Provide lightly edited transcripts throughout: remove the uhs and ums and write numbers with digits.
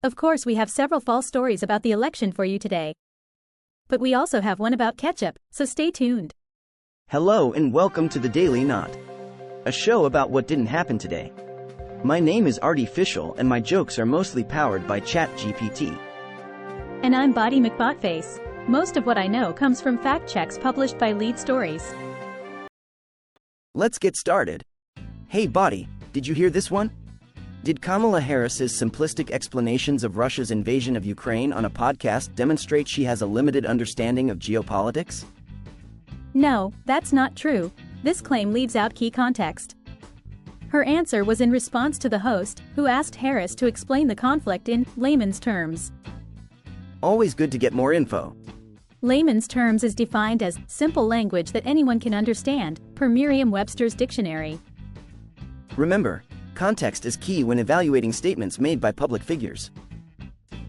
Of course, we have several false stories about the election for you today. But we also have one about Ketchup, so stay tuned. Hello and welcome to the Daily Knot, a show about what didn't happen today. My name is Artificial and my jokes are mostly powered by ChatGPT. And I'm Body McBotface. Most of what I know comes from fact checks published by Lead Stories. Let's get started. Hey Body, did you hear this one? Did Kamala Harris's simplistic explanations of Russia's invasion of Ukraine on a podcast demonstrate she has a limited understanding of geopolitics? No, that's not true. This claim leaves out key context. Her answer was in response to the host, who asked Harris to explain the conflict in layman's terms. Always good to get more info. Layman's terms is defined as simple language that anyone can understand, per Merriam-Webster's dictionary. Remember, context is key when evaluating statements made by public figures.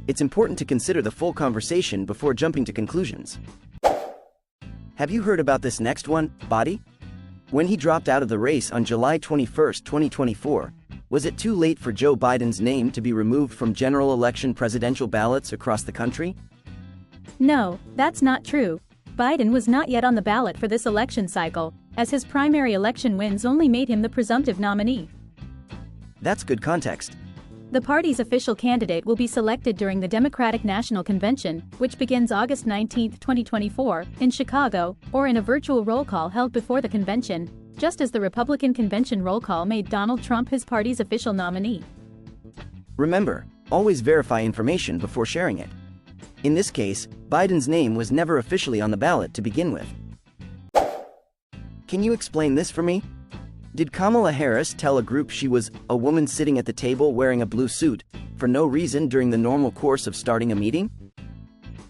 It's important to consider the full conversation before jumping to conclusions. Have you heard about this next one, Body? When he dropped out of the race on July 21, 2024, was it too late for Joe Biden's name to be removed from general election presidential ballots across the country? No, that's not true. Biden was not yet on the ballot for this election cycle, as his primary election wins only made him the presumptive nominee. That's good context. The party's official candidate will be selected during the Democratic National Convention, which begins August 19, 2024, in Chicago, or in a virtual roll call held before the convention, just as the Republican convention roll call made Donald Trump his party's official nominee. Remember, always verify information before sharing it. In this case, Biden's name was never officially on the ballot to begin with. Can you explain this for me? Did Kamala Harris tell a group she was a woman sitting at the table wearing a blue suit, for no reason during the normal course of starting a meeting?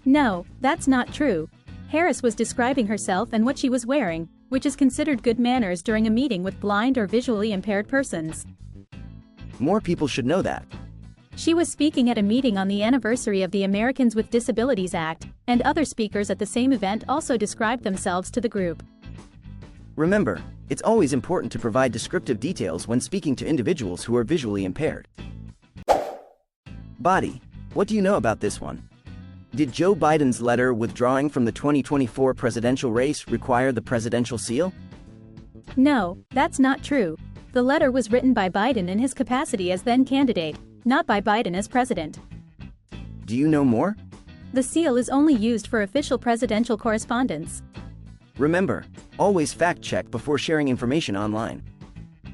No, that's not true. Harris was describing herself and what she was wearing, which is considered good manners during a meeting with blind or visually impaired persons. More people should know that. She was speaking at a meeting on the anniversary of the Americans with Disabilities Act, and other speakers at the same event also described themselves to the group. Remember, it's always important to provide descriptive details when speaking to individuals who are visually impaired. Body, what do you know about this one? Did Joe Biden's letter withdrawing from the 2024 presidential race require the presidential seal? No, that's not true. The letter was written by Biden in his capacity as then candidate, not by Biden as president. Do you know more? The seal is only used for official presidential correspondence. Remember, always fact-check before sharing information online.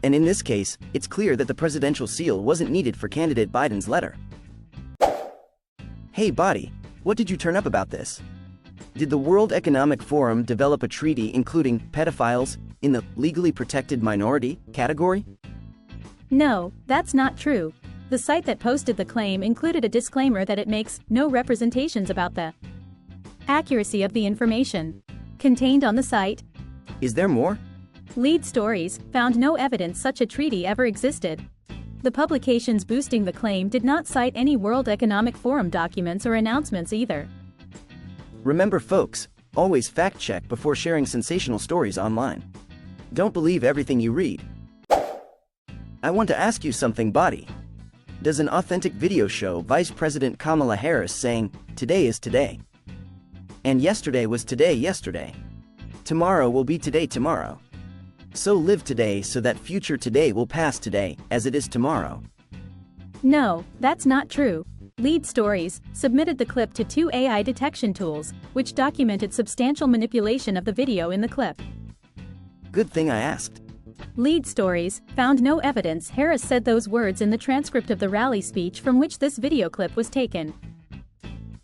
And in this case, it's clear that the presidential seal wasn't needed for candidate Biden's letter. Hey Body, what did you turn up about this? Did the World Economic Forum develop a treaty including pedophiles in the legally protected minority category? No, that's not true. The site that posted the claim included a disclaimer that it makes no representations about the accuracy of the information contained on the site. Is there more? Lead Stories found no evidence such a treaty ever existed. The publications boosting the claim did not cite any World Economic Forum documents or announcements either. Remember folks, always fact-check before sharing sensational stories online. Don't believe everything you read. I want to ask you something, Body. Does an authentic video show Vice President Kamala Harris saying, "Today is today"? And yesterday was today yesterday. Tomorrow will be today tomorrow. So live today so that future today will pass today, as it is tomorrow. No, that's not true. Lead Stories submitted the clip to 2 AI detection tools, which documented substantial manipulation of the video in the clip. Good thing I asked. Lead Stories found no evidence Harris said those words in the transcript of the rally speech from which this video clip was taken.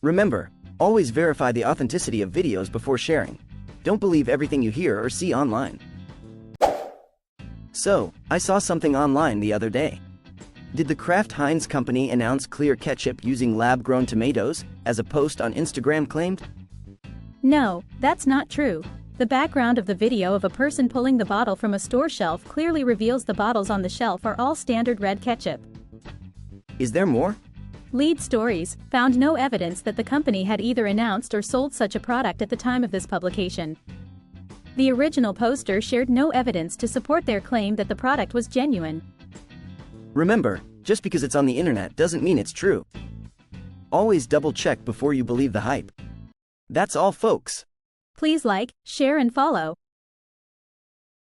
Remember, always verify the authenticity of videos before sharing. Don't believe everything you hear or see online. So, I saw something online the other day. Did the Kraft Heinz company announce clear ketchup using lab-grown tomatoes, as a post on Instagram claimed? No, that's not true. The background of the video of a person pulling the bottle from a store shelf clearly reveals the bottles on the shelf are all standard red ketchup. Is there more? Lead Stories found no evidence that the company had either announced or sold such a product at the time of this publication. The original poster shared no evidence to support their claim that the product was genuine. Remember, just because it's on the internet doesn't mean it's true. Always double check before you believe the hype. That's all, folks. Please like, share and follow.